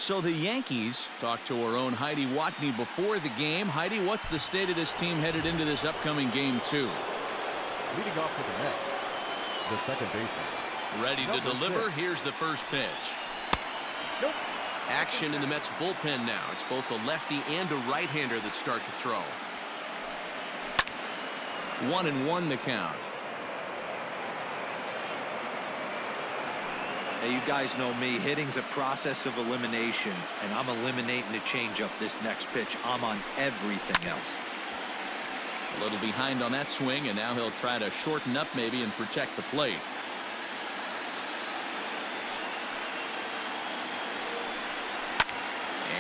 So the Yankees talked to our own Heidi Watney before the game. Heidi, what's the state of this team headed into this upcoming game 2? Leading off to the net, the second baseman. Ready to deliver. Here's the first pitch. Nope. Action in the Mets bullpen now. It's both a lefty and a right-hander that start to throw. 1-1 the count. Hey, you guys know me. Hitting's a process of elimination, and I'm eliminating the changeup this next pitch. I'm on everything else. A little behind on that swing, and now he'll try to shorten up maybe and protect the plate.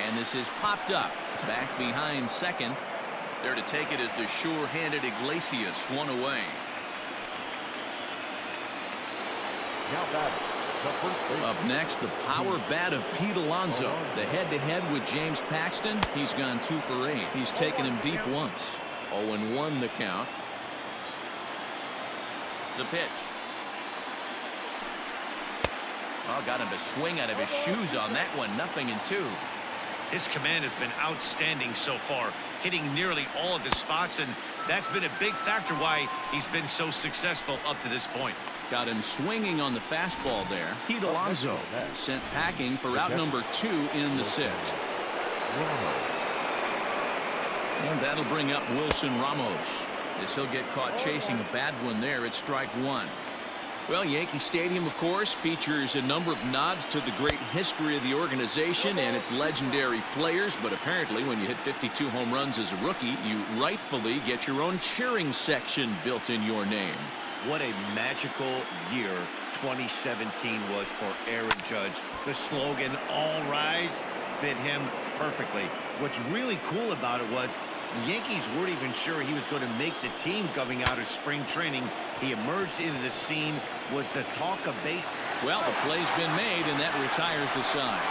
And this is popped up. Back behind second. There to take it is the sure-handed Iglesias, one away. Now batting. Up next, the power bat of Pete Alonso. The head-to-head with James Paxton. He's gone 2 for 8. He's taken him deep once. 0-1 the count. The pitch. Oh, got him to swing out of his shoes on that one. 0-2. His command has been outstanding so far, hitting nearly all of his spots, and that's been a big factor why he's been so successful up to this point. Got him swinging on the fastball there. Pete Alonso sent packing for out number 2 in the 6th. And that'll bring up Wilson Ramos. As he'll get caught chasing a bad one there at strike 1. Well, Yankee Stadium, of course, features a number of nods to the great history of the organization and its legendary players. But apparently, when you hit 52 home runs as a rookie, you rightfully get your own cheering section built in your name. What a magical year 2017 was for Aaron Judge. The slogan, "All Rise," fit him perfectly. What's really cool about it was the Yankees weren't even sure he was going to make the team coming out of spring training. He emerged into the scene, was the talk of base. Well, the play's been made, and that retires the side.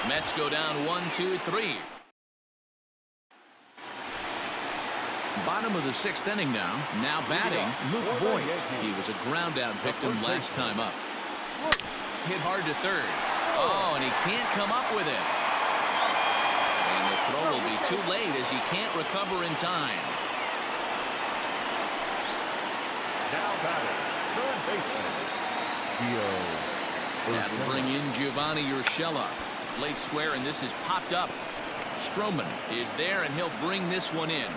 Mets go down 1-2-3. Bottom of the 6th inning now. Now batting, Luke Voigt. He was a ground-out victim last time up. Hit hard to third. Oh, and he can't come up with it. And the throw will be too late as he can't recover in time. Now batting, third baseman. That'll bring in Giovanni Urshela. Late square, and this is popped up. Stroman is there, and he'll bring this one in.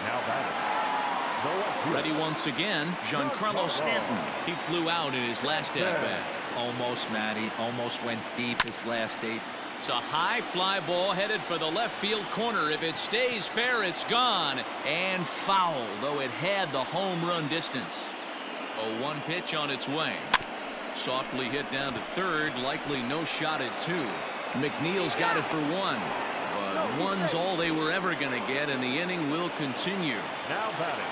Now batting. Ready once again, Giancarlo Stanton. He flew out in his last at-bat. Almost, Matty. Almost went deep his last 8. It's a high fly ball headed for the left field corner. If it stays fair, it's gone. And foul, though it had the home run distance. A 1 pitch on its way. Softly hit down to third. Likely no shot at 2. McNeil's got it for 1. But 1's all they were ever going to get, and the inning will continue. Now batting.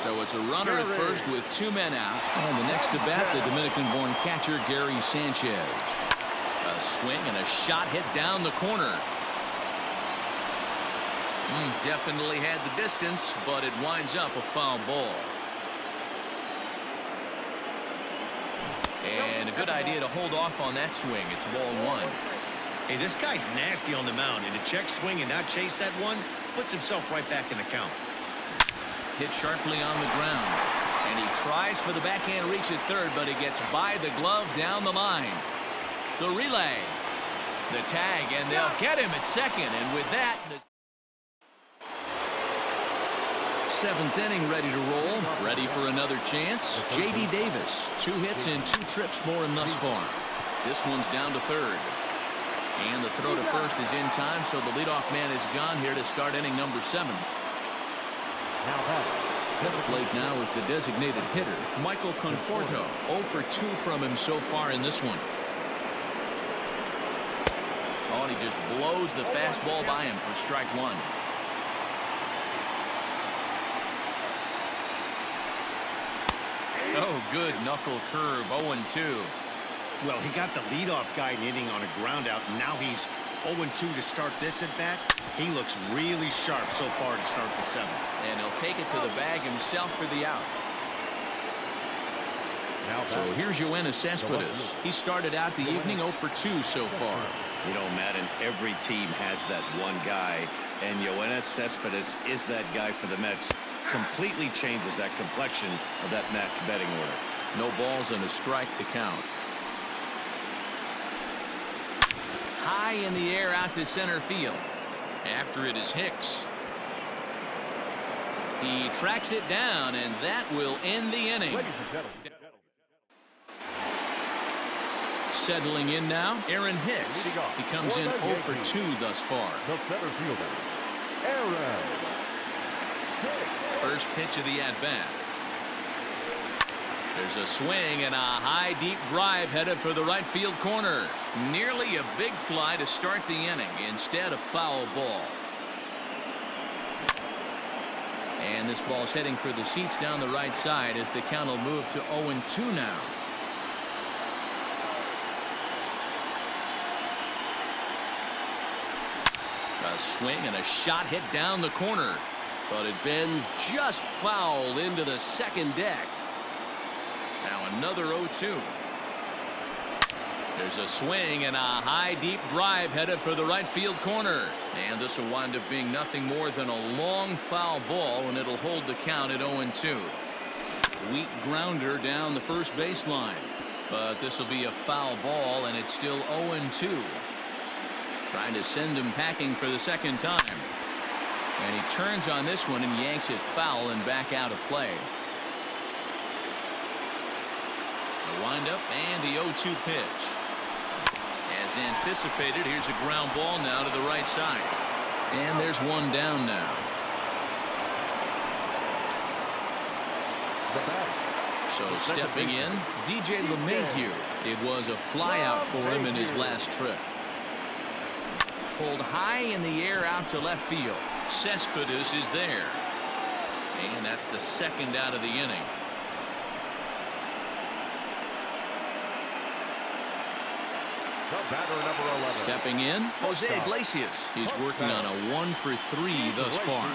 So it's a runner at first with 2 men out. And the next to bat, the Dominican-born catcher, Gary Sanchez. A swing and a shot hit down the corner. Definitely had the distance, but it winds up a foul ball. And a good idea to hold off on that swing. It's ball 1. Hey, this guy's nasty on the mound, and to check swing and not chase that one puts himself right back in the count. Hit sharply on the ground, and he tries for the backhand reach at third, but he gets by the glove down the line. The relay, the tag, and they'll get him at second. And with that, the 7th inning ready to roll. Ready for another chance. J.D. Davis, 2 hits and 2 trips for him thus far. This one's down to third. And the throw to first is in time, so the leadoff man is gone here to start inning number 7. At the plate now is the designated hitter, Michael Conforto. 0 for 2 from him so far in this one. Oh, and he just blows the fastball by him for strike 1. Oh, good knuckle curve, 0-2. Well, he got the leadoff guy in the inning on a ground out, and now he's 0-2 to start this at bat. He looks really sharp so far to start the 7th. And he'll take it to the bag himself for the out. So here's Yoenis Cespedes. He started out the evening 0 for 2 so far. You know, Madden, every team has that one guy, and Yoenis Cespedes is that guy for the Mets. Completely changes that complexion of that Mets betting order. No balls and a strike to count. High in the air out to center field. After it is Hicks. He tracks it down, and that will end the inning. Settling in now, Aaron Hicks. He comes in 0 for 2 thus far. The center fielder, Aaron Hicks. First pitch of the at-bat. There's a swing and a high deep drive headed for the right field corner. Nearly a big fly to start the inning. Instead, a foul ball. And this ball's heading for the seats down the right side as the count will move to 0-2 now. A swing and a shot hit down the corner, but it bends just foul into the second deck. Now another 0-2. There's a swing and a high deep drive headed for the right field corner, and this will wind up being nothing more than a long foul ball, and it'll hold the count at 0-2. Weak grounder down the first baseline, but this will be a foul ball, and it's still 0-2. Trying to send him packing for the second time. And he turns on this one and yanks it foul and back out of play. The windup and the 0-2 pitch. As anticipated, here's a ground ball now to the right side. And there's one down now. So stepping in, DJ LeMahieu. It was a flyout for him in his last trip. Pulled high in the air out to left field. Cespedes is there. And that's the second out of the inning. The batter, number 11. Stepping in, Jose Iglesias. He's working on a 1 for 3 thus far.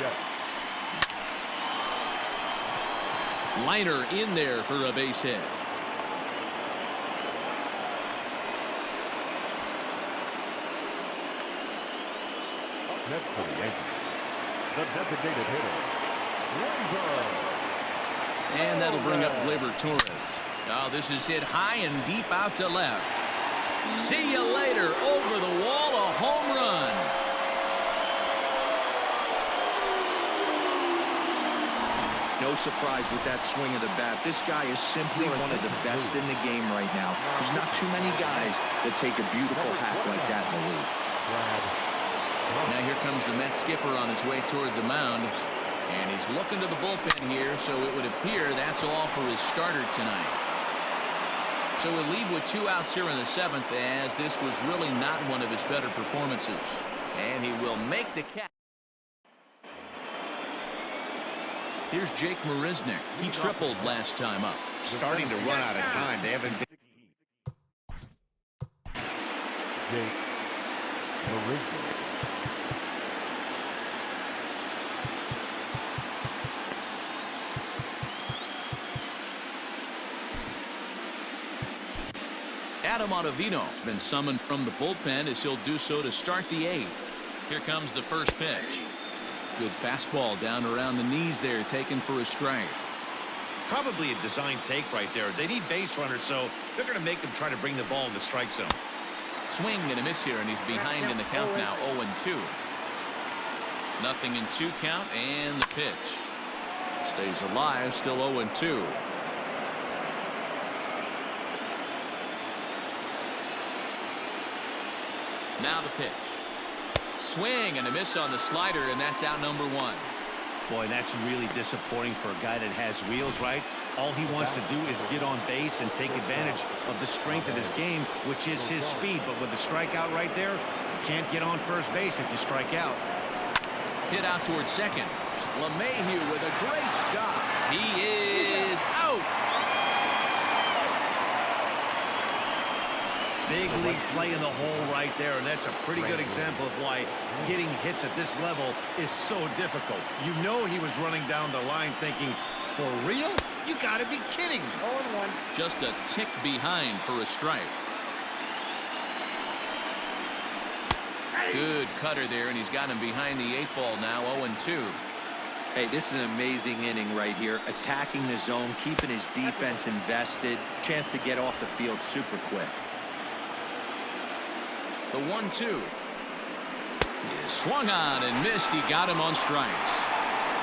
Liner in there for a base hit. Next for the Yankees, the designated hitter, Gleyber. And that'll bring up Gleyber Torres. Now this is hit high and deep out to left. See you later. Over the wall, a home run. No surprise with that swing of the bat. This guy is simply one of the best in the game right now. There's not too many guys that take a beautiful hack like that in the league. Now here comes the Mets skipper on his way toward the mound, and he's looking to the bullpen here, so it would appear that's all for his starter tonight. So we'll lead with 2 outs here in the 7th, as this was really not one of his better performances, and he will make the catch. Here's Jake Marisnick. He tripled last time up. Starting to run out of time. They haven't been. Jake Marisnick. Adam Ottavino has been summoned from the bullpen as he'll do so to start the 8th. Here comes the first pitch. Good fastball down around the knees there, taken for a strike. Probably a design take right there. They need base runners, so they're going to make them try to bring the ball in the strike zone. Swing and a miss here, and he's behind in the count now, 0-2. Nothing in 2 count, and the pitch. Stays alive, still 0-2. Now the pitch. Swing and a miss on the slider, and that's out number 1. Boy, that's really disappointing for a guy that has wheels, right? All he wants to do is get on base and take advantage of the strength of his game, which is his speed. But with the strikeout right there, you can't get on first base if you strike out. Hit out towards second. LeMahieu with a great stop. He is out. Big league play in the hole right there, and that's a pretty good example of why getting hits at this level is so difficult. You know he was running down the line thinking, for real? You got to be kidding. 0-1. Just a tick behind for a strike. Good cutter there, and he's got him behind the 8 ball now, 0-2. Hey, this is an amazing inning right here. Attacking the zone, keeping his defense invested. Chance to get off the field super quick. The 1-2. He swung on and missed. He got him on strikes.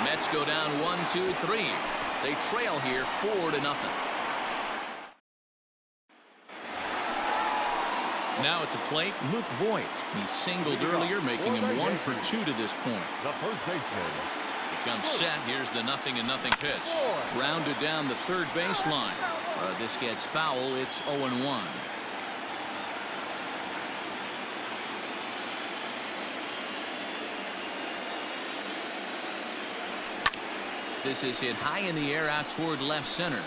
Mets go down 1-2-3. They trail here 4-0. Now at the plate, Luke Voigt. He singled earlier, making him 1 for 2 to this point. The first baseman. He comes set. Here's the 0-0 pitch. Grounded down the third baseline. This gets foul. It's 0-1. This is hit high in the air out toward left center.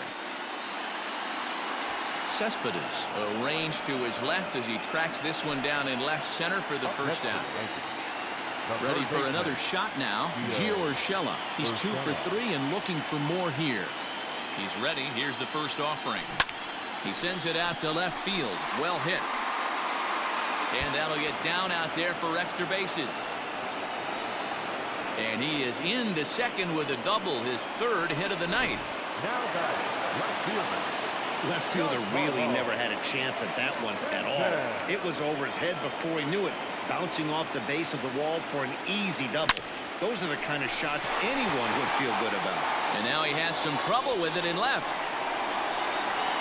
Cespedes arranged to his left as he tracks this one down in left center for the first down. Ready for another shot now. Gio Urshela. He's 2 for 3 and looking for more here. He's ready. Here's the first offering. He sends it out to left field. Well hit. And that'll get down out there for extra bases. And he is into second with a double, his 3rd hit of the night. Now batting, left fielder. Left fielder really never had a chance at that one at all. It was over his head before he knew it, bouncing off the base of the wall for an easy double. Those are the kind of shots anyone would feel good about. And now he has some trouble with it in left.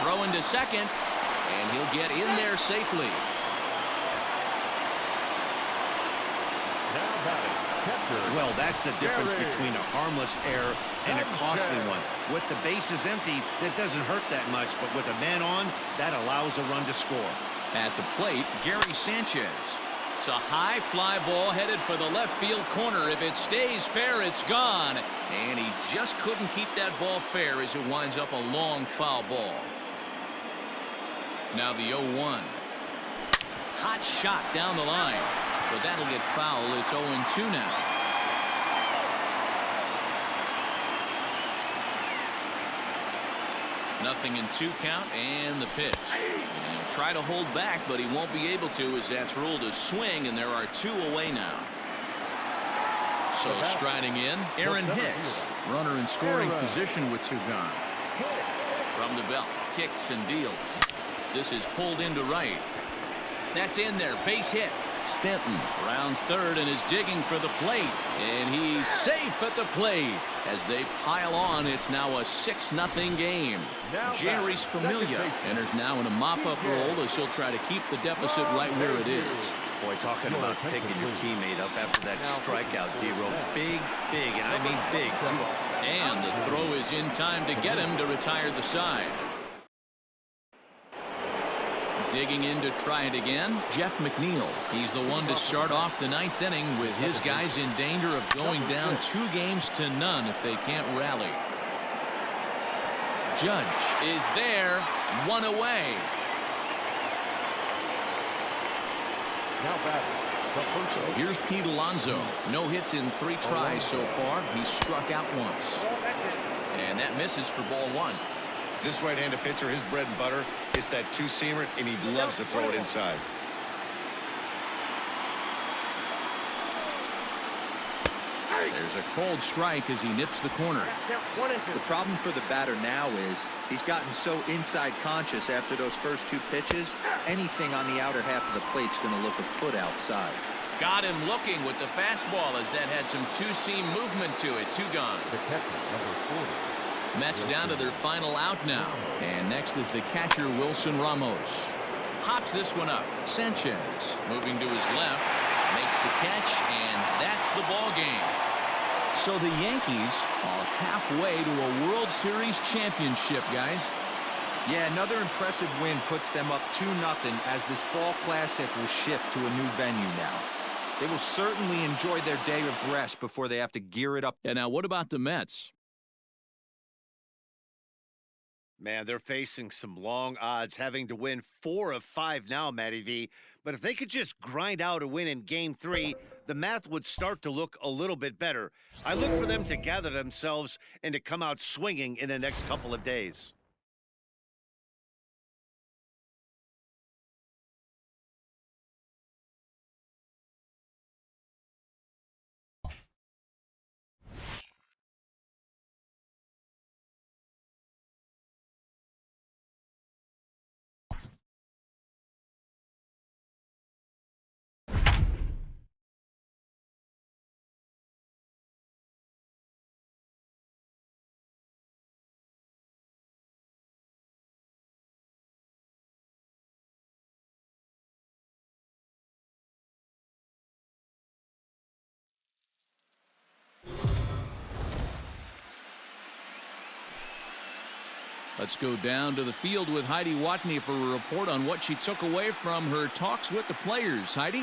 Throw into second, and he'll get in there safely. Now batting, catcher. Well, that's the difference between a harmless error and a costly one. With the bases empty, that doesn't hurt that much, but with a man on, that allows a run to score. At the plate, Gary Sanchez. It's a high fly ball headed for the left field corner. If it stays fair, it's gone. And he just couldn't keep that ball fair as it winds up a long foul ball. Now the 0-1. Hot shot down the line. But that'll get foul. It's 0-2 now. Nothing in 2 count and the pitch. And he'll try to hold back, but he won't be able to as that's ruled a swing, and there are 2 away now. So striding in, Aaron Hicks. Runner in scoring position with 2 gone. From the belt, kicks and deals. This is pulled into right. That's in there, base hit. Stanton rounds 3rd and is digging for the plate, and he's safe at the plate. As they pile on, it's now a 6-0 game. Jerry Familia enters now in a mop-up role as he'll try to keep the deficit right where it is. Boy, talking about picking your teammate up after that strikeout, D-Row. Big, and I mean big, too. And the throw is in time to get him to retire the side. Digging in to try it again, Jeff McNeil. He's the one to start off the 9th inning with his guys in danger of going down 2-0 if they can't rally. Judge is there, 1 away. Now batting, So here's Pete Alonso. No hits in 3 tries so far. He's struck out once. And that misses for ball 1. This right-handed pitcher, his bread and butter is that 2-seamer, and he loves to throw it inside. There's a cold strike as he nips the corner. The problem for the batter now is he's gotten so inside conscious after those first 2 pitches, anything on the outer half of the plate's going to look a foot outside. Got him looking with the fastball as that had some 2-seam movement to it. 2 gone. the catcher, number 40. Mets down to their final out now. And next is the catcher, Wilson Ramos. Pops this one up. Sanchez moving to his left. Makes the catch, and that's the ball game. So the Yankees are halfway to a World Series championship, guys. Yeah, another impressive win puts them up 2-0 as this fall classic will shift to a new venue now. They will certainly enjoy their day of rest before they have to gear it up. And now what about the Mets? Man, they're facing some long odds, having to win 4 of 5 now, Matty V. But if they could just grind out a win in Game 3, the math would start to look a little bit better. I look for them to gather themselves and to come out swinging in the next couple of days. Let's go down to the field with Heidi Watney for a report on what she took away from her talks with the players. Heidi?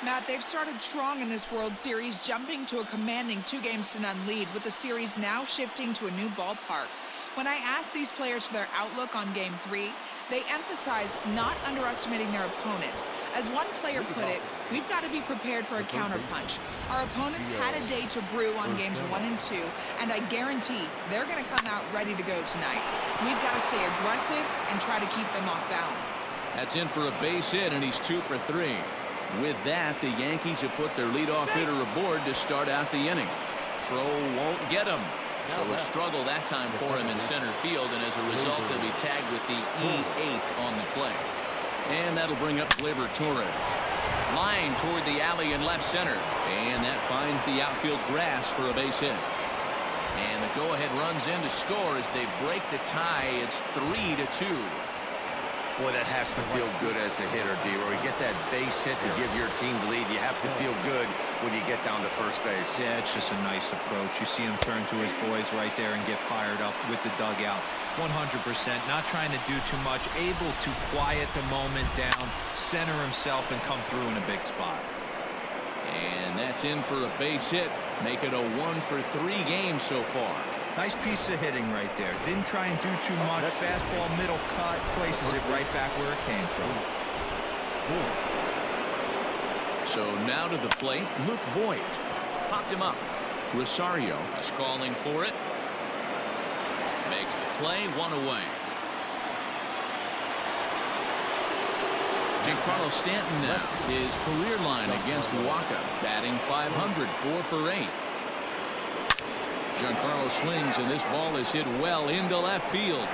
Matt, they've started strong in this World Series, jumping to a commanding 2-0 lead, with the series now shifting to a new ballpark. When I asked these players for their outlook on Game 3, they emphasized not underestimating their opponent. As one player put it, we've got to be prepared for a counterpunch. Our opponents had a day to brew on Games 1 and 2, and I guarantee they're going to come out ready to go tonight. We've got to stay aggressive and try to keep them off balance. That's in for a base hit, and he's 2 for 3. With that, the Yankees have put their leadoff hitter aboard to start out the inning. Throw won't get him. So a struggle that time for him in center field, and as a result, he'll be tagged with the E8 on the play. And that'll bring up Gleyber Torres. Line toward the alley in left center, and that finds the outfield grass for a base hit. And the go-ahead runs in to score as they break the tie. It's 3-2. Boy, that has to feel good as a hitter, D-Roy. You get that base hit to give your team the lead. You have to feel good when you get down to first base. Yeah, it's just a nice approach. You see him turn to his boys right there and get fired up with the dugout. 100%, not trying to do too much, able to quiet the moment down, center himself, and come through in a big spot. And that's in for a base hit. Make it a 1-for-3 game so far. Nice piece of hitting right there. Didn't try and do too much. Fastball, middle cut, places it right back where it came from. So now to the plate, Luke Voigt. Popped him up. Rosario is calling for it. Makes the play, 1 away. Giancarlo Stanton now. His career line against Waka. Batting .500, 4 for 8. Giancarlo swings, and this ball is hit well into left field.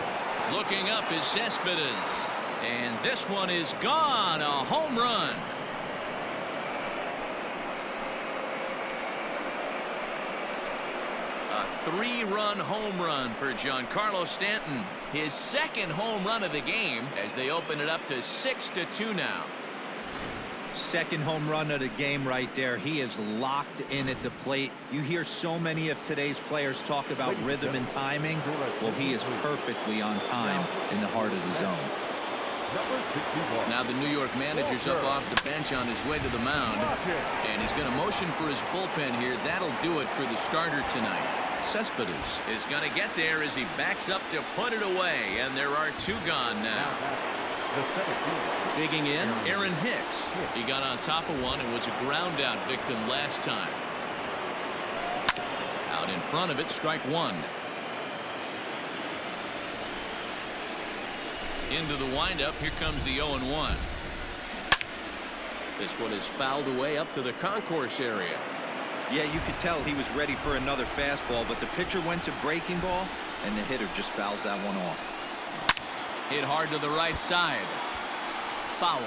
Looking up is Cespedes. And this one is gone. A home run. A 3-run home run for Giancarlo Stanton. His second home run of the game as they open it up to 6-2 now. Second home run of the game right there. He is locked in at the plate. You hear so many of today's players talk about rhythm and timing. Well, he is perfectly on time in the heart of the zone. Now the New York manager's up off the bench on his way to the mound. And he's going to motion for his bullpen here. That'll do it for the starter tonight. Cespedes is going to get there as he backs up to put it away. And there are 2 gone now. Digging in, Aaron Hicks. He got on top of one and was a ground out victim last time. Out in front of it, strike 1. Into the windup, here comes the 0-1. This one is fouled away up to the concourse area. Yeah, you could tell he was ready for another fastball, but the pitcher went to breaking ball, and the hitter just fouls that one off. Hit hard to the right side. Foul.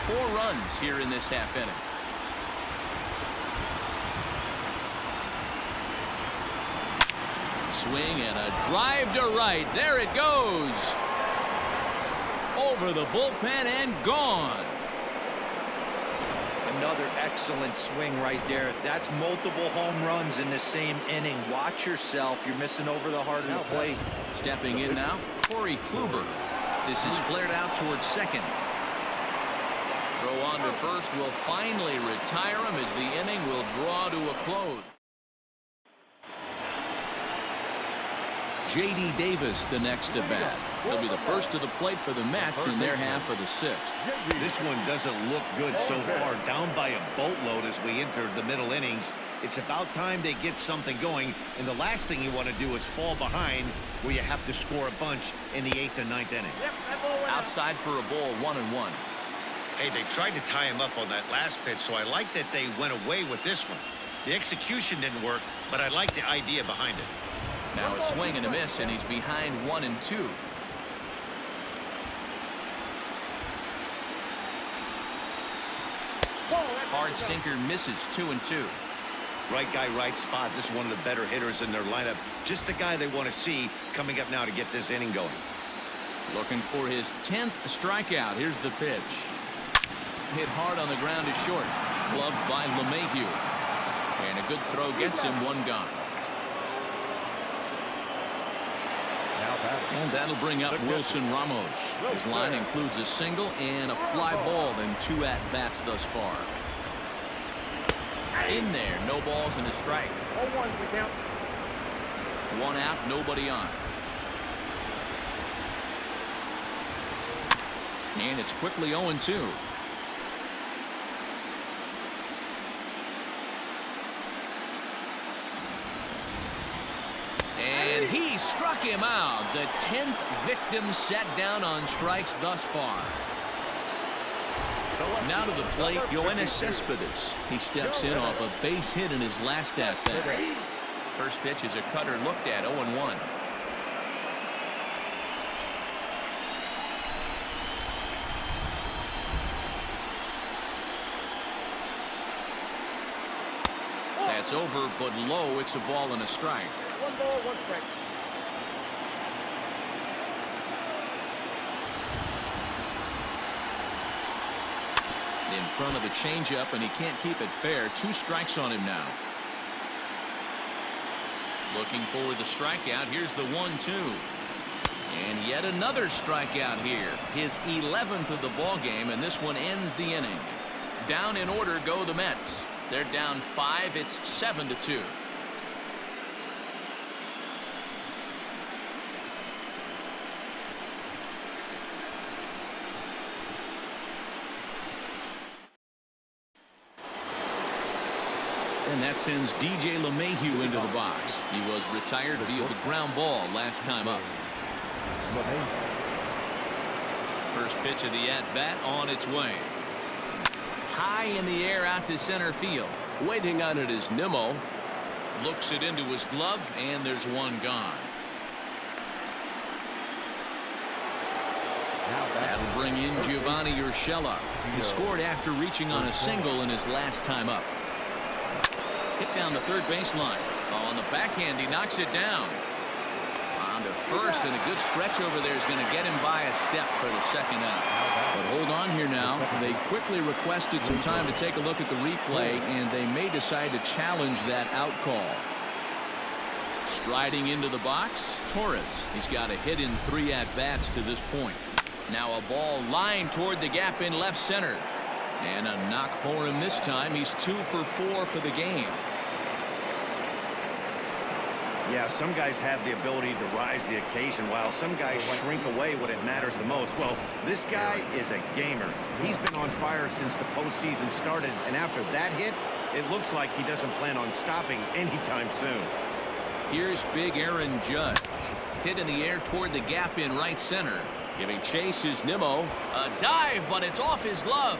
4 runs here in this half inning. Swing and a drive to right. There it goes. Over the bullpen and gone. Another excellent swing right there. That's multiple home runs in the same inning. Watch yourself. You're missing over the heart of the plate. Stepping in now, Corey Kluber. This is flared out towards second. Throw on to first will finally retire him as the inning will draw to a close. J.D. Davis the next to bat. He'll be the first to the plate for the Mets in their half of the 6th. This one doesn't look good so far. Down by a boatload as we enter the middle innings. It's about time they get something going. And the last thing you want to do is fall behind where you have to score a bunch in the 8th and 9th inning. Outside for a ball, 1-1. Hey, they tried to tie him up on that last pitch, so I like that they went away with this one. The execution didn't work, but I like the idea behind it. Now a swing and a miss, and he's behind 1-2. Hard sinker misses, 2-2. Right guy, right spot. This is one of the better hitters in their lineup. Just the guy they want to see coming up now to get this inning going. Looking for his 10th strikeout. Here's the pitch. Hit hard on the ground to short. Gloved by LeMahieu. And a good throw gets him 1 gone. And that'll bring up Wilson Ramos. His line includes a single and a fly ball and 2 at-bats thus far. In there, no balls and a strike. 0-1 the count. 1 out, nobody on. And it's quickly 0-2. And he struck him out. The 10th victim set down on strikes thus far. Now to the plate, Yoenis Cespedes. He steps in off a base hit in his last at-bat. First pitch is a cutter looked at, 0-1. That's over, but low. It's a ball and a strike. 1 ball, 1 strike. In front of the changeup, and he can't keep it fair. 2 strikes on him now. Looking for the strikeout. Here's the 1-2. And yet another strikeout here. His 11th of the ball game, and this one ends the inning. Down in order go the Mets. They're down 5. It's 7-2. And that sends DJ LeMahieu into the box. He was retired via the ground ball last time up. First pitch of the at-bat on its way. High in the air out to center field. Waiting on it is Nimmo. Looks it into his glove, and there's one gone. That'll bring in Giovanni Urshela. He scored after reaching on a single in his last time up. Hit down the third baseline. On the backhand, he knocks it down. On to first, and a good stretch over there is going to get him by a step for the second out. But hold on here now. They quickly requested some time to take a look at the replay, and they may decide to challenge that out call. Striding into the box, Torres. He's got a hit in 3 at-bats to this point. Now a ball lined toward the gap in left center. And a knock for him this time. He's 2 for 4 for the game. Yeah, some guys have the ability to rise the occasion while some guys shrink away when it matters the most. Well, this guy is a gamer. He's been on fire since the postseason started, and after that hit, it looks like he doesn't plan on stopping anytime soon. Here's big Aaron Judge. Hit in the air toward the gap in right center. Giving chase is Nimmo. A dive, but it's off his glove.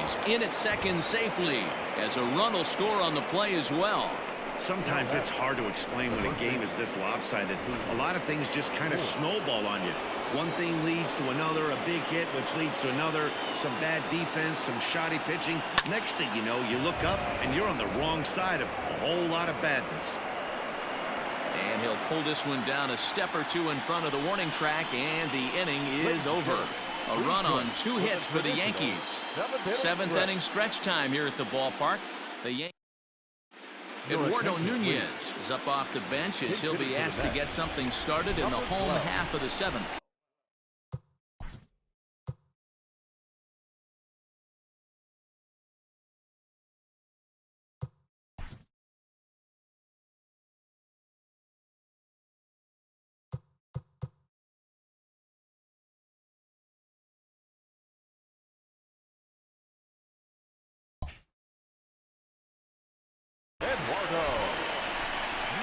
He's in at second safely, as a run will score on the play as well. Sometimes it's hard to explain when a game is this lopsided. A lot of things just kind of snowball on you. One thing leads to another, a big hit, which leads to another, some bad defense, some shoddy pitching. Next thing you know, you look up and you're on the wrong side of a whole lot of badness. And he'll pull this one down a step or 2 in front of the warning track, and the inning is over. A run on 2 hits for the Yankees. 7th inning stretch time here at the ballpark. The Yankees. Eduardo Nunez is up off the bench as he'll be asked to get something started in the home half of the 7th. Eduardo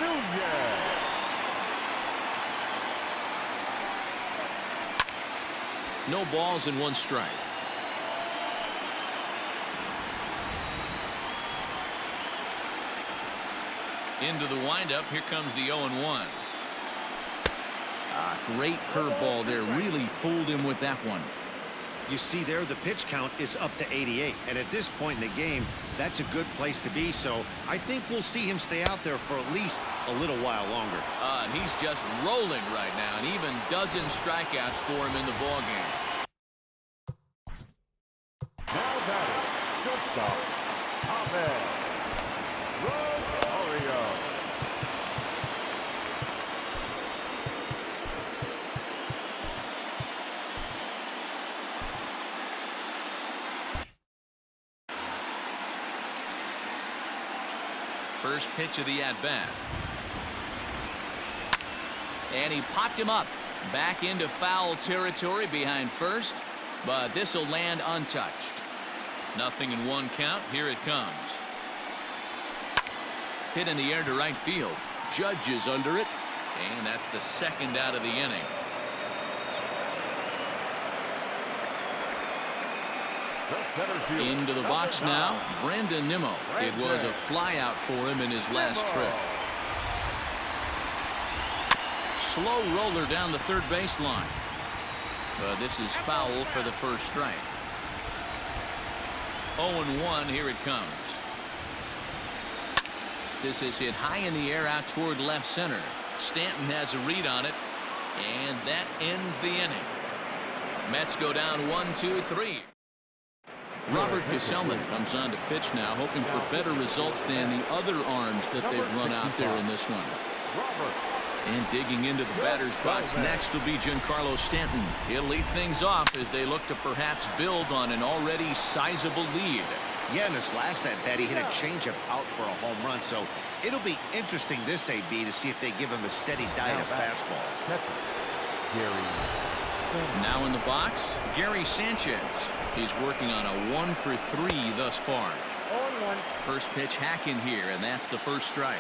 Nunez. No balls and 1 strike. Into the windup. Here comes the 0-1. Great curveball there. Really fooled him with that one. You see there, the pitch count is up to 88. And at this point in the game, that's a good place to be. So I think we'll see him stay out there for at least a little while longer. And he's just rolling right now, and even dozen strikeouts for him in the ballgame. Now batting, shortstop, Ahmed Rosario. First pitch of the at-bat. And he popped him up. Back into foul territory behind first, but this will land untouched. Nothing in one count. Here it comes. Hit in the air to right field. Judge is under it, and that's the second out of the inning. Into the box now, Brandon Nimmo. It was a flyout for him in his last trip. Slow roller down the third baseline. But this is foul for the first strike. 0-1. Here it comes. This is hit high in the air out toward left center. Stanton has a read on it, and that ends the inning. Mets go down 1-2-3. Robert Gesellman comes on to pitch now, hoping for better results than the other arms that they've run out there in this one. And digging into the batter's box next will be Giancarlo Stanton. He'll lead things off as they look to perhaps build on an already sizable lead. Yeah, in this last at-bat, he hit a changeup out for a home run, so it'll be interesting this AB to see if they give him a steady diet of fastballs. Now in the box, Gary Sanchez. He's working on a 1-for-3 thus far. First pitch hack in here, and that's the first strike.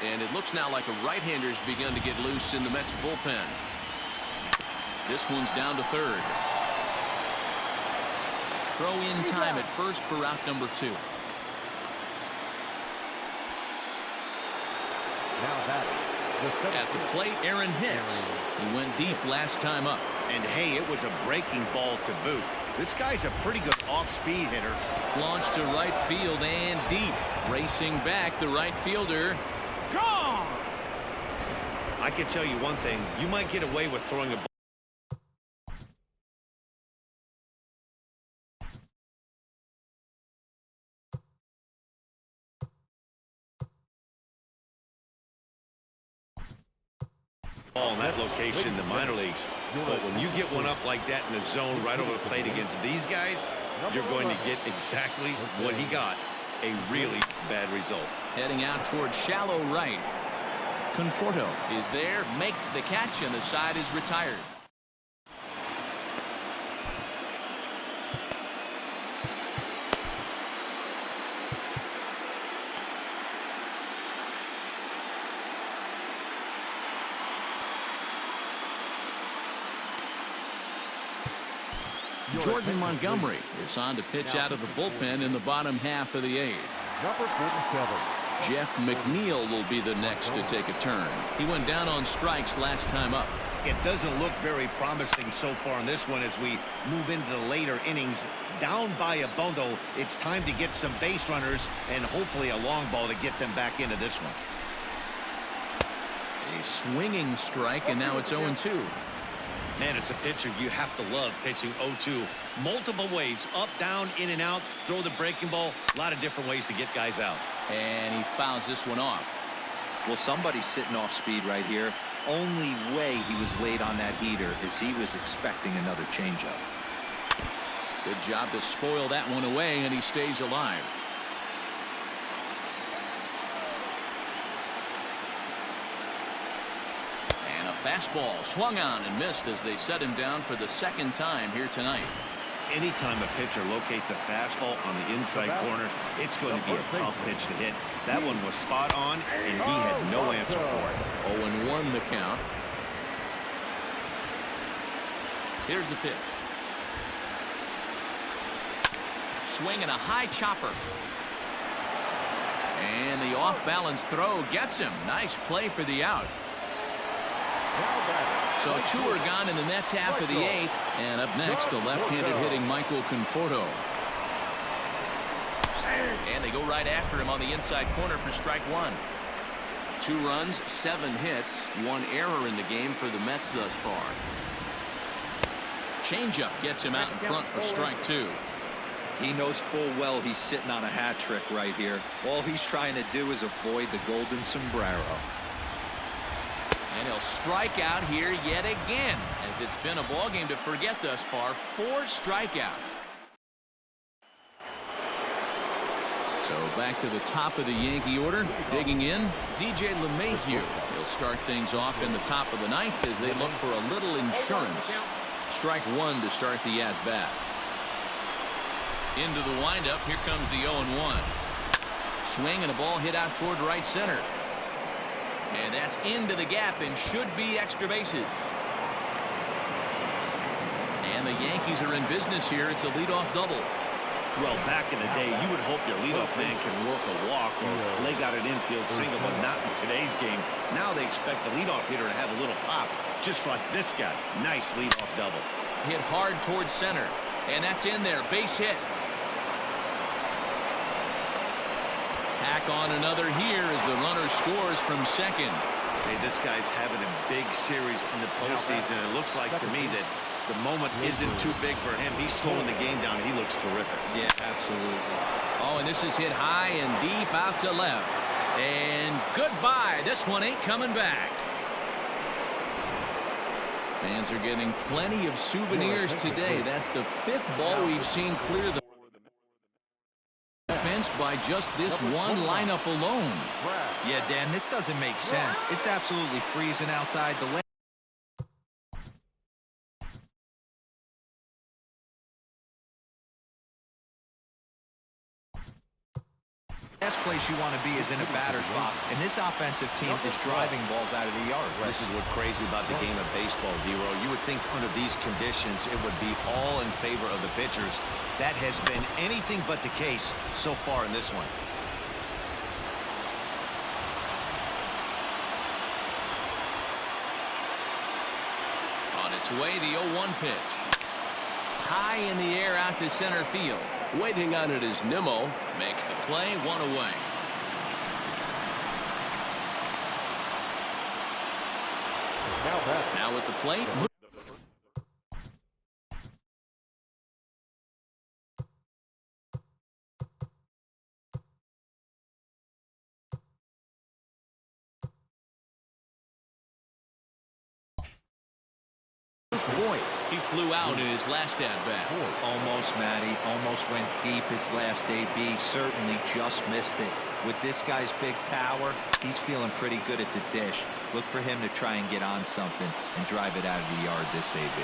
And it looks now like a right-hander's begun to get loose in the Mets bullpen. This one's down to third. Throw in time at first for out number 2. At the plate, Aaron Hicks. He went deep last time up. And hey, it was a breaking ball to boot. This guy's a pretty good off-speed hitter. Launched to right field and deep. Racing back, the right fielder. Gone! I can tell you one thing. You might get away with throwing a ball. In that location in the minor leagues, but when you get one up like that in the zone right over the plate against these guys, you're going to get exactly what he got, a really bad result. Heading out towards shallow right. Conforto is there, makes the catch, and the side is retired. Jordan Montgomery is on to pitch out of the bullpen in the bottom half of the 8th. Number 47. Jeff McNeil will be the next to take a turn. He went down on strikes last time up. It doesn't look very promising so far in this one as we move into the later innings. Down by a bundle, it's time to get some base runners and hopefully a long ball to get them back into this one. A swinging strike, and now it's 0-2. Man, as a pitcher, you have to love pitching 0-2. Multiple ways, up, down, in and out, throw the breaking ball. A lot of different ways to get guys out. And he fouls this one off. Well, somebody's sitting off speed right here. Only way he was late on that heater is he was expecting another changeup. Good job to spoil that one away, and he stays alive. Fastball swung on and missed as they set him down for the second time here tonight. Anytime a pitcher locates a fastball on the inside corner, it's going to be a tough pitch to hit. That one was spot on, and he had no answer for it. 0-1 the count. Here's the pitch. Swing and a high chopper. And the off-balance throw gets him. Nice play for the out. So 2 are gone in the Mets half of the 8th. And up next, the left-handed hitting Michael Conforto. And they go right after him on the inside corner for strike 1. 2 runs, 7 hits, 1 error in the game for the Mets thus far. Changeup gets him out in front for strike 2. He knows full well he's sitting on a hat trick right here. All he's trying to do is avoid the golden sombrero. And he'll strike out here yet again, as it's been a ball game to forget thus far. 4 strikeouts. So back to the top of the Yankee order. Digging in, DJ LeMahieu. He'll start things off in the top of the ninth as they look for a little insurance. Strike one to start the at-bat. Into the windup. Here comes the 0-1. Swing and a ball hit out toward right center. And that's into the gap and should be extra bases. And the Yankees are in business here. It's a leadoff double. Well, back in the day, you would hope your leadoff man can work a walk or leg out an infield single, but not in today's game. Now they expect the leadoff hitter to have a little pop, just like this guy. Nice leadoff double. Hit hard towards center, and that's in there. Base hit. Tack on another here as the runner scores from second. Hey, this guy's having a big series in the postseason. It looks like to me that the moment isn't too big for him. He's slowing the game down. He looks terrific. Yeah, absolutely. Oh, and this is hit high and deep out to left. And goodbye. This one ain't coming back. Fans are getting plenty of souvenirs today. That's the fifth ball we've seen clear the fence by just this one lineup alone. Yeah, Dan, this doesn't make sense. It's absolutely freezing outside the lane. Last place you want to be is in a batter's box, and this offensive team is driving balls out of the yard. This is what's crazy about the game of baseball, D-Row. You would think under these conditions it would be all in favor of the pitchers. That has been anything but the case so far in this one. On its way, the 0-1 pitch. High in the air out to center field. Waiting on it is Nimmo. Makes the play, one away. Now at the plate. Voigt. He flew out in his last at-bat. Almost, Matty. Almost went deep his last AB. Certainly just missed it. With this guy's big power, he's feeling pretty good at the dish. Look for him to try and get on something and drive it out of the yard this AB.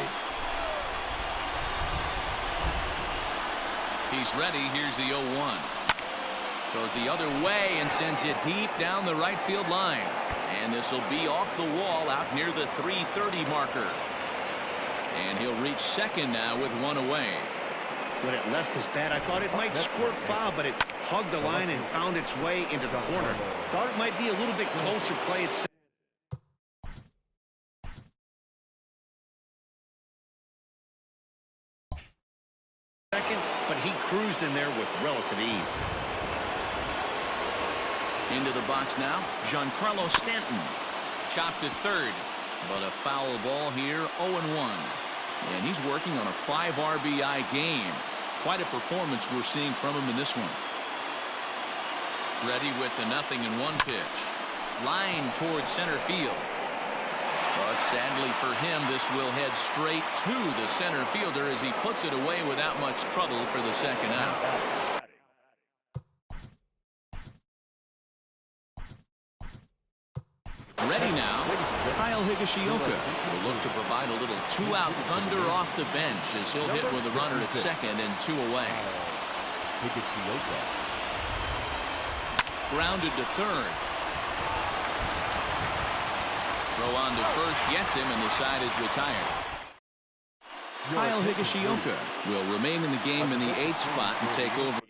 He's ready. Here's the 0-1. Goes the other way and sends it deep down the right field line. And this will be off the wall out near the 330 marker. And he'll reach second now with one away. When it left his bat, I thought it might squirt foul, but it hugged the line and found its way into the corner. Thought it might be a little bit closer play at second, but he cruised in there with relative ease. Into the box now, Giancarlo Stanton. Chopped at third, but a foul ball here, 0-1. And he's working on a 5 RBI game. Quite a performance we're seeing from him in this one. Ready with the 0-1 pitch. Line towards center field. But sadly for him, this will head straight to the center fielder as he puts it away without much trouble for the second out. Ready now, Kyle Higashioka will look to provide a little two-out thunder off the bench as he'll hit with a runner at second and 2 away. Grounded to third. Throw on to first gets him, and the side is retired. Kyle Higashioka will remain in the game in the 8th spot and take over.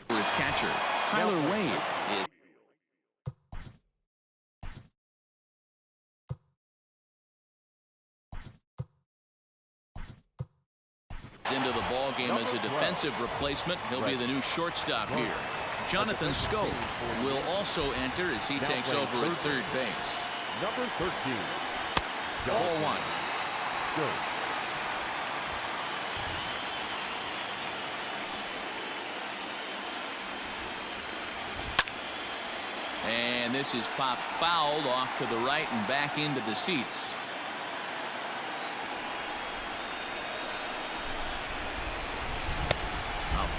With catcher Tyler Wade is into the ball game as a defensive replacement. He'll be the new shortstop here. Jonathan Scope will also enter as he takes over at third base. Number 13. Ball one. Good. And this is popped fouled off to the right and back into the seats.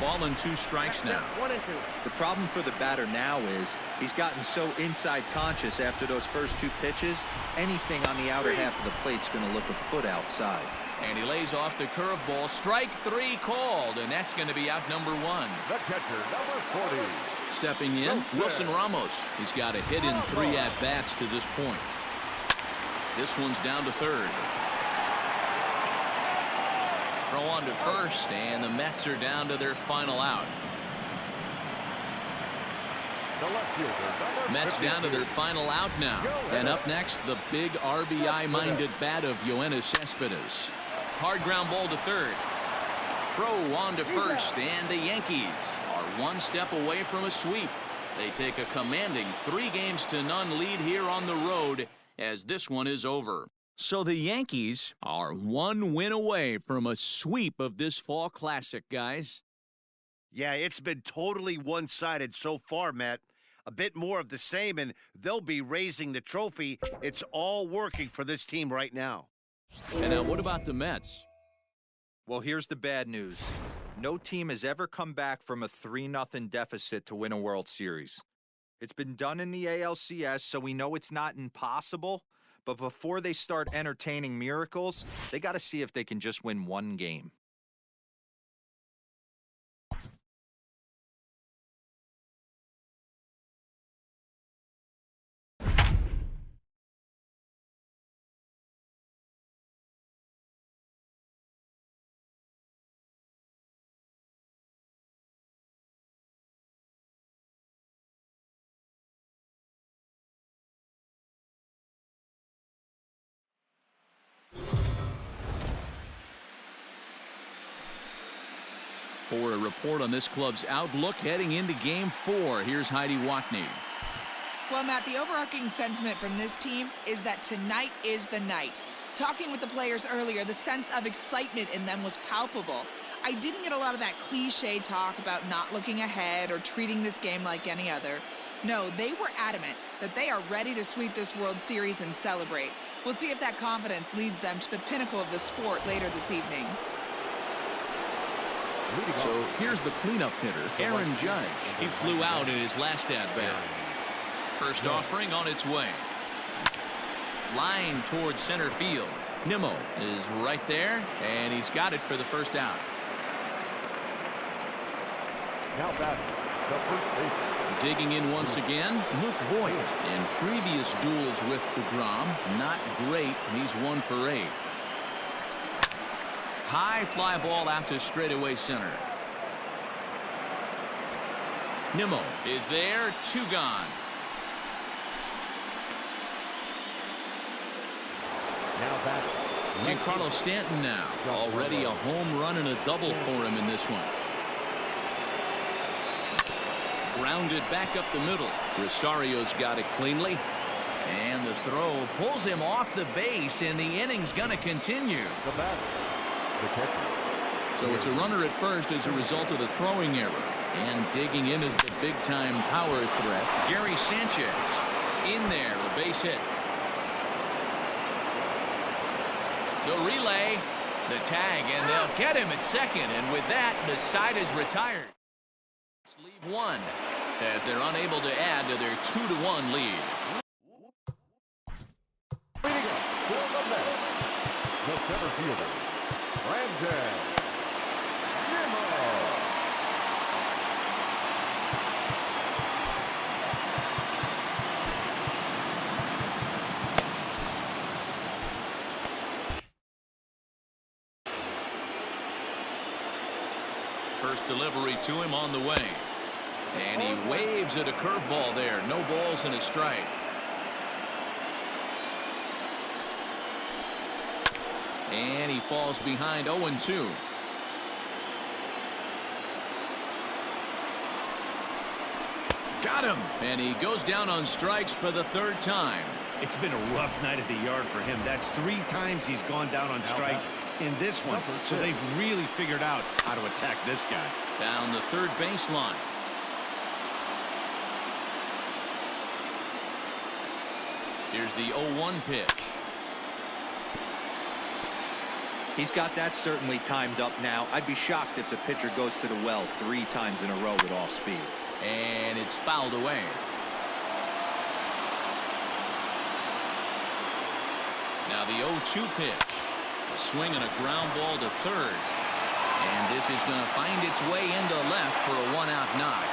Ball and 2 strikes now. 1 and 2. The problem for the batter now is he's gotten so inside conscious after those first 2 pitches. Anything on the outer half of the plate's going to look a foot outside. And he lays off the curveball. Strike 3 called, and that's going to be out number 1. The catcher, number 40. Stepping in, Wilson Ramos. He's got a hit in 3 at-bats to this point. This one's down to third. Throw on to first, and the Mets are down to their final out. The left fielder, number Mets 52. down to their final out now. And up next, the big RBI-minded bat of Yoenis Cespedes. Hard ground ball to third. Throw on to first, and the Yankees are 1 step away from a sweep. They take a commanding 3-0 lead here on the road as this one is over. So the Yankees are 1 win away from a sweep of this fall classic, guys. Yeah, it's been totally one-sided so far, Matt. A bit more of the same, and they'll be raising the trophy. It's all working for this team right now. And now what about the Mets? Well, here's the bad news. No team has ever come back from a 3-0 deficit to win a World Series. It's been done in the ALCS, so we know it's not impossible. But before they start entertaining miracles, they got to see if they can just win 1 game. For a report on this club's outlook heading into Game 4, here's Heidi Watney. Well, Matt, the overarching sentiment from this team is that tonight is the night. Talking with the players earlier, the sense of excitement in them was palpable. I didn't get a lot of that cliche talk about not looking ahead or treating this game like any other. No, they were adamant that they are ready to sweep this World Series and celebrate. We'll see if that confidence leads them to the pinnacle of the sport later this evening. So here's the cleanup hitter, Aaron Judge. He flew out in his last at-bat. First offering on its way. Line towards center field. Nimmo is right there, and he's got it for the first out. Now batting, the first baseman. Digging in once again, Luke Voigt. In previous duels with DeGrom, not great. He's 1 for 8. High fly ball out to straightaway center. Nimmo is there, 2 gone. Now batting. Giancarlo Stanton now. Already a home run and a double for him in this one. Grounded back up the middle. Rosario's got it cleanly. And the throw pulls him off the base, and the inning's going to continue. The batter, the catcher. So it's a runner at first as a result of the throwing error. And digging in is the big-time power threat, Gary Sanchez. In there, the base hit. The relay, the tag, and they'll get him at second. And with that, the side is retired. Let's leave 1 as they're unable to add to their 2-1 lead. Leading up for the Mets, the center fielder, Brandon Nimmo. First delivery to him on the way. And he waves at a curveball there. No balls and a strike. And he falls behind 0-2. Got him. And he goes down on strikes for the 3rd time. It's been a rough night at the yard for him. That's 3 times he's gone down on strikes in this one. So they've really figured out how to attack this guy. Down the 3rd baseline. Here's the 0-1 pitch. He's got that certainly timed up now. I'd be shocked if the pitcher goes to the well 3 times in a row with off speed. And it's fouled away. Now the 0-2 pitch. A swing and a ground ball to third. And this is going to find its way into left for a 1-out knock.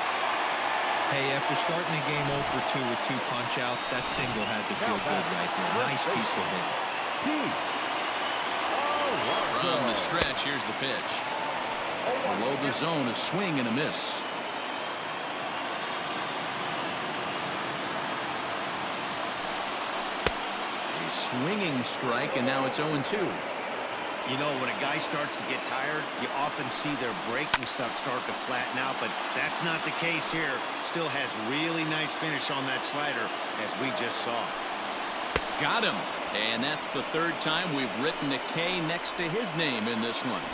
Hey, after starting the game 0-2 with 2 punch-outs, that single had to feel good right there. Nice piece of hitting. From the stretch, here's the pitch. Below the zone, a swing and a miss. A swinging strike, and now it's 0-2. You know, when a guy starts to get tired, you often see their breaking stuff start to flatten out, but that's not the case here. Still has really nice finish on that slider, as we just saw. Got him. And that's the 3rd time we've written a K next to his name in this one.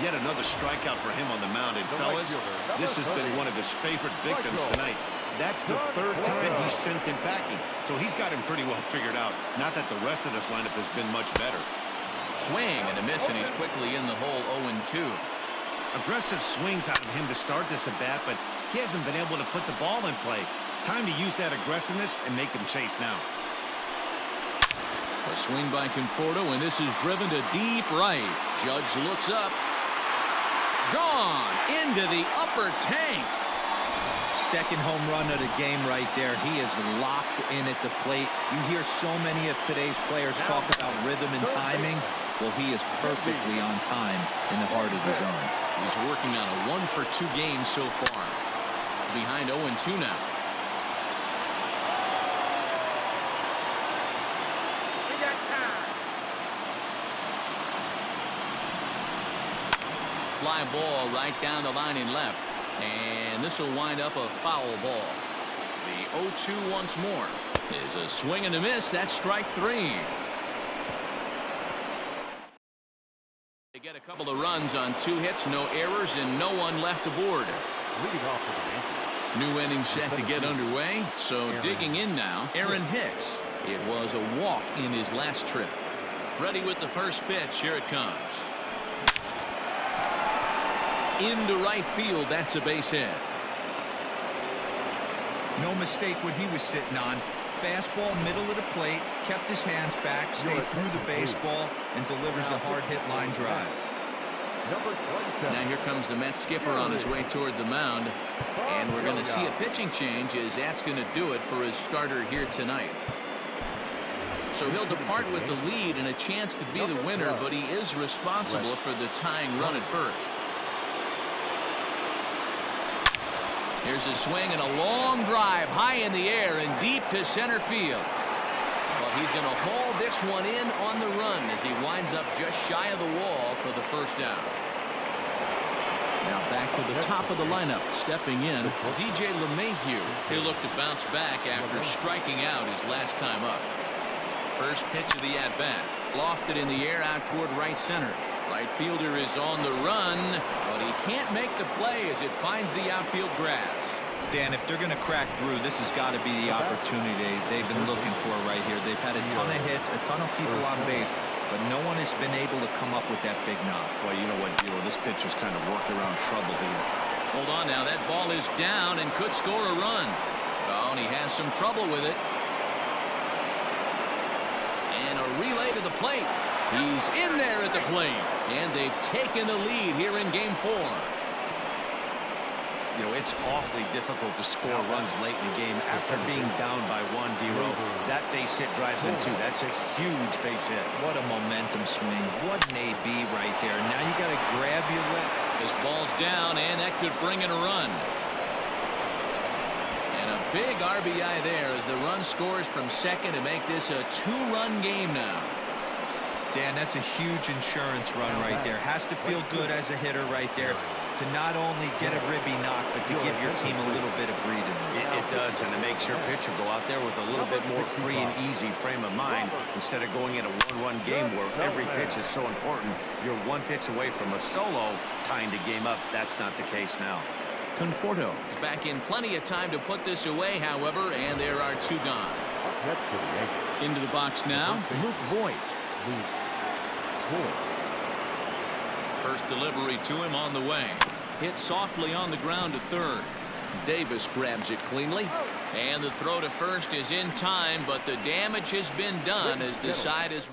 Yet another strikeout for him on the mound. And fellas, this has been one of his favorite victims tonight. That's the 3rd time he's sent him packing. So he's got him pretty well figured out. Not that the rest of this lineup has been much better. Swing and a miss, and he's quickly in the hole. 0-2. Aggressive swings out of him to start this at bat, but he hasn't been able to put the ball in play. Time to use that aggressiveness and make him chase now. A swing by Conforto, and this is driven to deep right. Judge looks up. Gone into the upper tank. Second home run of the game right there. He is locked in at the plate. You hear so many of today's players talk about rhythm and timing. Well, he is perfectly on time in the heart of the zone. He's working on a 1-for-2 game so far. Behind 0-2 now. Fly ball right down the line in left. And this will wind up a foul ball. The 0-2 once more is a swing and a miss. That's strike 3. They get a couple of runs on 2 hits, no errors, and no one left aboard. Leading off for the Yankees. New inning set to get underway. So digging in now, Aaron Hicks. It was a walk in his last trip. Ready with the first pitch. Here it comes. Into right field. That's a base hit. No mistake what he was sitting on. Fastball, middle of the plate, kept his hands back, stayed through the baseball, and delivers a hard hit line drive. Now here comes the Mets skipper on his way toward the mound, and we're going to see a pitching change as that's going to do it for his starter here tonight. So he'll depart with the lead and a chance to be the winner, but he is responsible for the tying run at first. Here's a swing and a long drive high in the air and deep to center field. Well, he's going to haul this one in on the run as he winds up just shy of the wall for the first out. Now back to the top of the lineup. Stepping in, DJ LeMahieu. He'll look to bounce back after striking out his last time up. First pitch of the at-bat. Lofted in the air out toward right center. Right fielder is on the run, but he can't make the play as it finds the outfield grass. Dan, if they're going to crack through, this has got to be the opportunity they've been looking for right here. They've had a ton of hits, a ton of people on base, but no one has been able to come up with that big knock. Well, you know what, Giro, this pitcher's kind of worked around trouble here. Hold on now, that ball is down and could score a run. Oh, and he has some trouble with it. And a relay to the plate. He's in there at the plate, and they've taken the lead here in Game 4. You know, it's awfully difficult to score runs late in the game after being down by 1, Giro. That base hit drives in 2. That's a huge base hit. What a momentum swing. What an AB right there. Now you got to grab your left. This ball's down, and that could bring in a run. And a big RBI there as the run scores from second to make this a 2-run game now. Dan, that's a huge insurance run right there. Has to feel good as a hitter right there to not only get a ribby knock, but to give your team a little bit of breathing room. It does, and it makes your pitcher go out there with a little bit more free and easy frame of mind instead of going in a 1-run game where every pitch is so important. You're 1 pitch away from a solo, tying the game up. That's not the case now. Conforto is back in plenty of time to put this away, however, and there are 2 gone. Into the box now, Luke Voigt. First delivery to him on the way. Hit softly on the ground to third. Davis grabs it cleanly. And the throw to first is in time, but the damage has been done as the side is...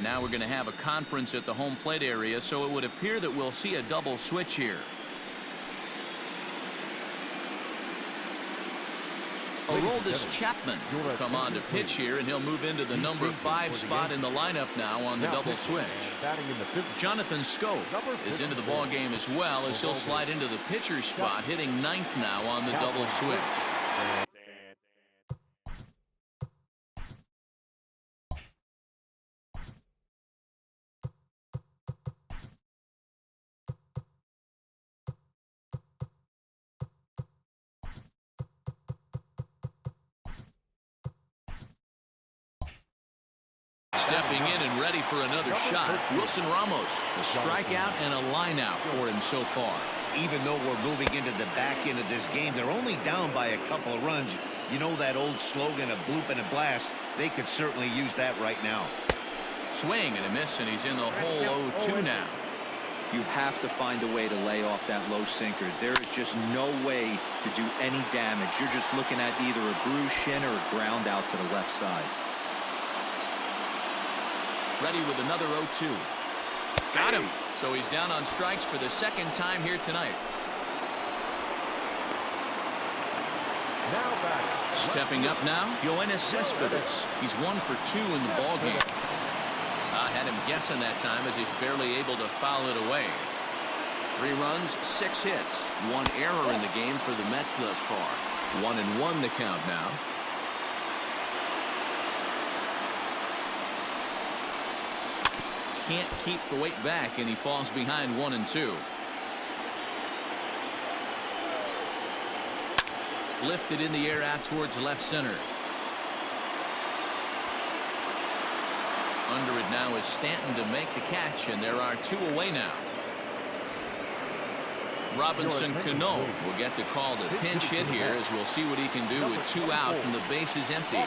Now we're going to have a conference at the home plate area, so it would appear that we'll see a double switch here. Aroldis Chapman will come on to pitch here, and he'll move into the number 5 spot in the lineup now on the double switch. Jonathan Scope is into the ball game as well, as he'll slide into the pitcher's spot, hitting 9th now on the double switch. Stepping in and ready for another shot, Wilson Ramos. A strikeout and a line out for him so far. Even though we're moving into the back end of this game, they're only down by a couple of runs. You know that old slogan, a bloop and a blast? They could certainly use that right now. Swing and a miss, and he's in the hole 0-2 now. You have to find a way to lay off that low sinker. There is just no way to do any damage. You're just looking at either a bruised shin or a ground out to the left side. Ready with another 0-2. Got him. So he's down on strikes for the second time here tonight. Stepping up now, Yoenis Cespedes. He's 1 for 2 in the ball game. I had him guessing that time as he's barely able to foul it away. 3 runs, 6 hits, 1 error in the game for the Mets thus far. 1-1 the count now. Can't keep the weight back, and he falls behind 1-2. Lifted in the air out towards left center. Under it now is Stanton to make the catch, and there are 2 away now. Robinson Cano will get the call to pinch hit here, as we'll see what he can do with 2 out and the base is empty.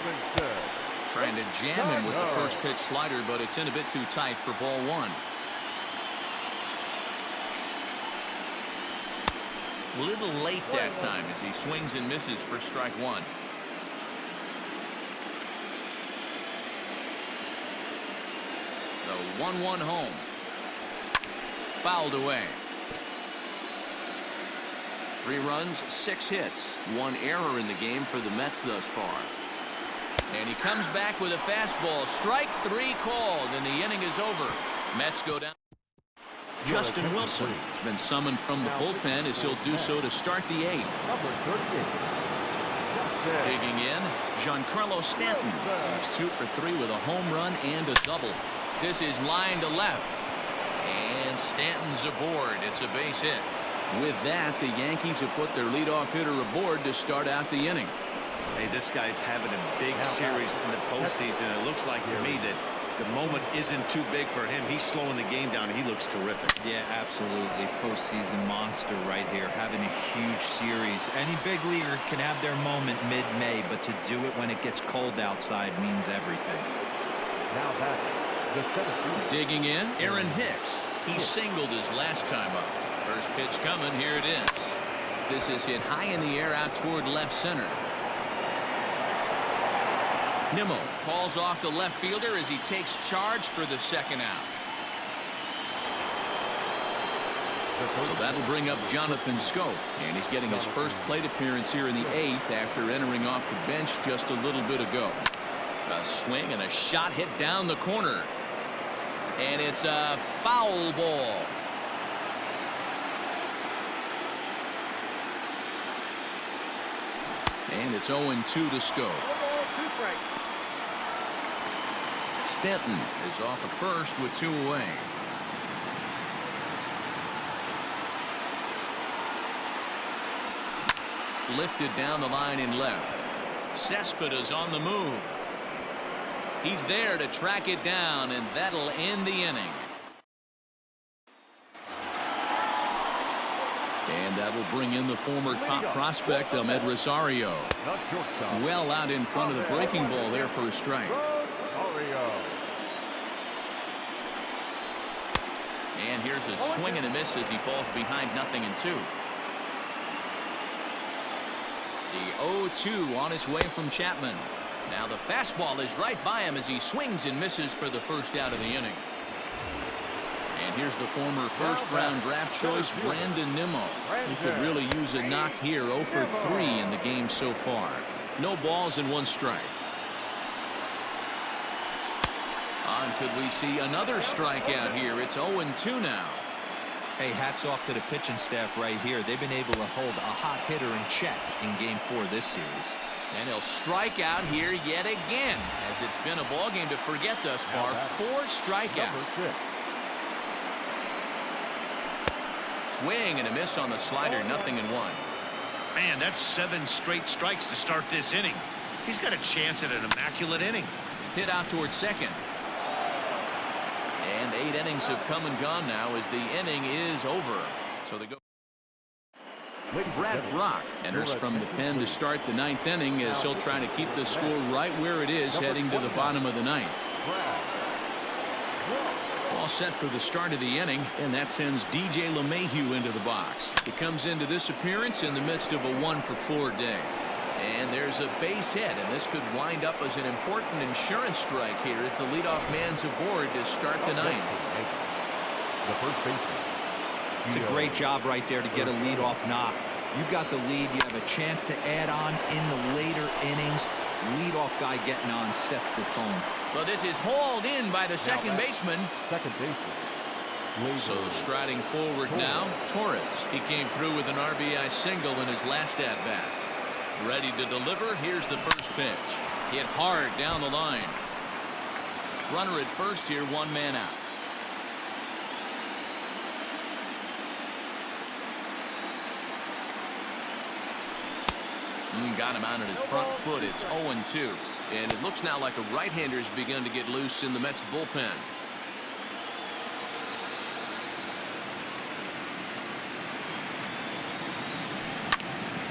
Trying to jam him with the first pitch slider, but it's in a bit too tight for ball 1. A little late that time as he swings and misses for strike 1. The 1-1 home. Fouled away. 3 runs, 6 hits, 1 error in the game for the Mets thus far. And he comes back with a fastball. Strike 3 called, and the inning is over. Mets go down. Justin Wilson has been summoned from the bullpen, as he'll do so to start the 8th. Digging in, Giancarlo Stanton. He's 2 for 3 with a home run and a double. This is line to left. And Stanton's aboard. It's a base hit. With that, the Yankees have put their leadoff hitter aboard to start out the inning. Hey, this guy's having a big series in the postseason. It looks like to me that The moment isn't too big for him. He's slowing the game down. He looks terrific. Yeah, absolutely. Postseason monster right here, having a huge series. Any big leaguer can have their moment mid-May, but to do it when it gets cold outside means everything. Now back. The seventh. Digging in, Aaron Hicks. He singled his last time up. First pitch coming. Here it is. This is hit high in the air out toward left center. Nimmo calls off the left fielder as he takes charge for the second out. So that'll bring up Jonathan Scope, and he's getting his first plate appearance here in the 8th after entering off the bench just a little bit ago. A swing and a shot hit down the corner, and it's a foul ball. And it's 0-2 to Scope. Stanton is off of first with 2 away. Lifted down the line in left. Cespedes on the move. He's there to track it down, and that'll end the inning. And that will bring in the former top prospect, Ahmed Rosario. Well out in front of the breaking ball there for a strike. And here's a swing and a miss as he falls behind 0-2. The 0-2 on its way from Chapman. Now the fastball is right by him as he swings and misses for the first out of the inning. And here's the former first-round draft choice, Brandon Nimmo. He could really use a knock here. 0 for 3 in the game so far. No balls and 1 strike. And could we see another strikeout here? It's 0-2 now. Hey, hats off to the pitching staff right here. They've been able to hold a hot hitter in check in Game 4 this series. And he'll strike out here yet again, as it's been a ball game to forget thus far. 4 strikeouts. Swing and a miss on the slider. 0-1. Man, that's 7 straight strikes to start this inning. He's got a chance at an immaculate inning. Hit out towards second. And 8 innings have come and gone now as the inning is over. So they go. Brad Brock enters from the pen to start the 9th inning as he'll try to keep the score right where it is heading to the bottom of the 9th. All set for the start of the inning, and that sends DJ LeMahieu into the box. He comes into this appearance in the midst of a 1 for 4 day. And there's a base hit, and this could wind up as an important insurance strike here as the leadoff man's aboard to start the 9th. The first baseman. It's a great job right there to get a leadoff knock. You've got the lead. You have a chance to add on in the later innings. Leadoff guy getting on sets the tone. Well, this is hauled in by the second baseman. Second baseman. So striding forward now, Torres. He came through with an RBI single in his last at-bat. Ready to deliver. Here's the first pitch. Hit hard down the line. Runner at first here, 1 man out. Got him out at his front foot. It's 0-2. And it looks now like a right-hander's begun to get loose in the Mets bullpen.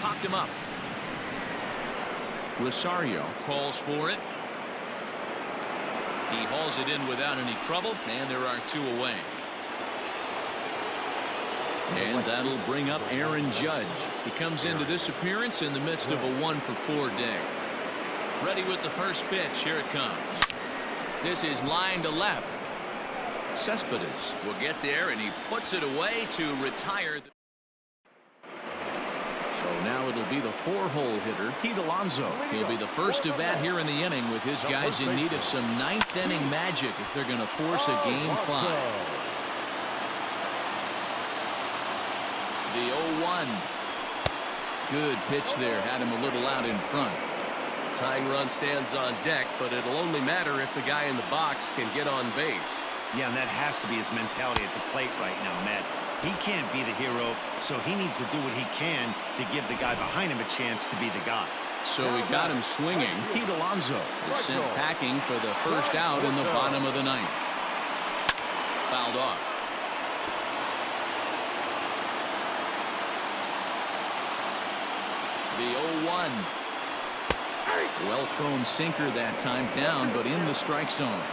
Popped him up. Rosario calls for it. He hauls it in without any trouble, and there are 2 away. And that'll bring up Aaron Judge. He comes into this appearance in the midst of a 1 for 4 day. Ready with the first pitch. Here it comes. This is line to left. Cespedes will get there, and he puts it away to retire. So now it'll be the 4-hole hitter, Pete Alonso. He'll be the first to bat here in the inning with his guys in need of some 9th inning magic if they're going to force a Game 5. The 0-1. Good pitch there. Had him a little out in front. Tying run stands on deck, but it'll only matter if the guy in the box can get on base. Yeah, and that has to be his mentality at the plate right now, Matt. He can't be the hero, so he needs to do what he can to give the guy behind him a chance to be the guy. So he got him swinging. Pete Alonso. Is sent packing for the first out in the bottom of the ninth. Fouled off. The 0-1. Well thrown sinker that time, down but in the strike zone.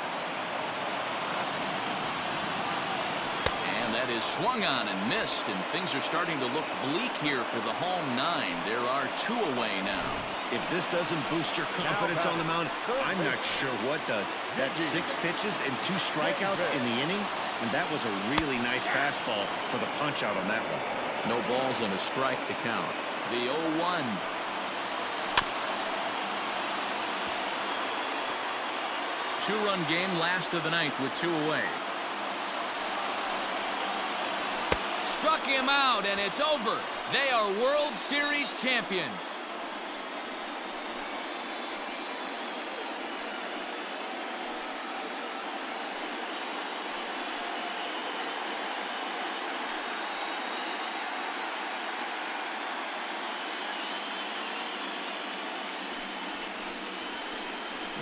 And that is swung on and missed, and things are starting to look bleak here for the home nine. There are 2 away now. If this doesn't boost your confidence on the mound, I'm not sure what does. That's 6 pitches and 2 strikeouts in the inning, and that was a really nice fastball for the punch out on that one. No balls and a strike to count. The 0-1. Two-run game, last of the ninth with 2 away. Struck him out, and it's over. They are World Series champions.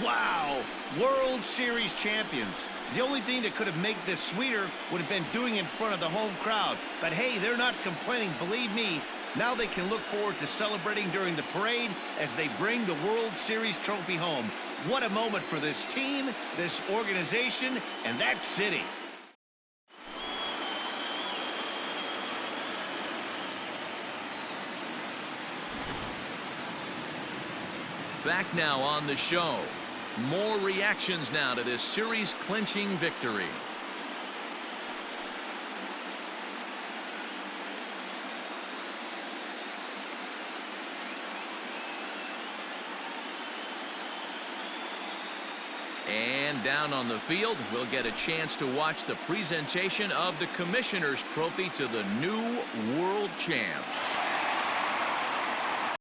Wow! World Series champions. The only thing that could have made this sweeter would have been doing it in front of the home crowd. But hey, they're not complaining, believe me. Now they can look forward to celebrating during the parade as they bring the World Series trophy home. What a moment for this team, this organization, and that city. Back now on the show. More reactions now to this series-clinching victory. And down on the field, we'll get a chance to watch the presentation of the Commissioner's Trophy to the new world champs.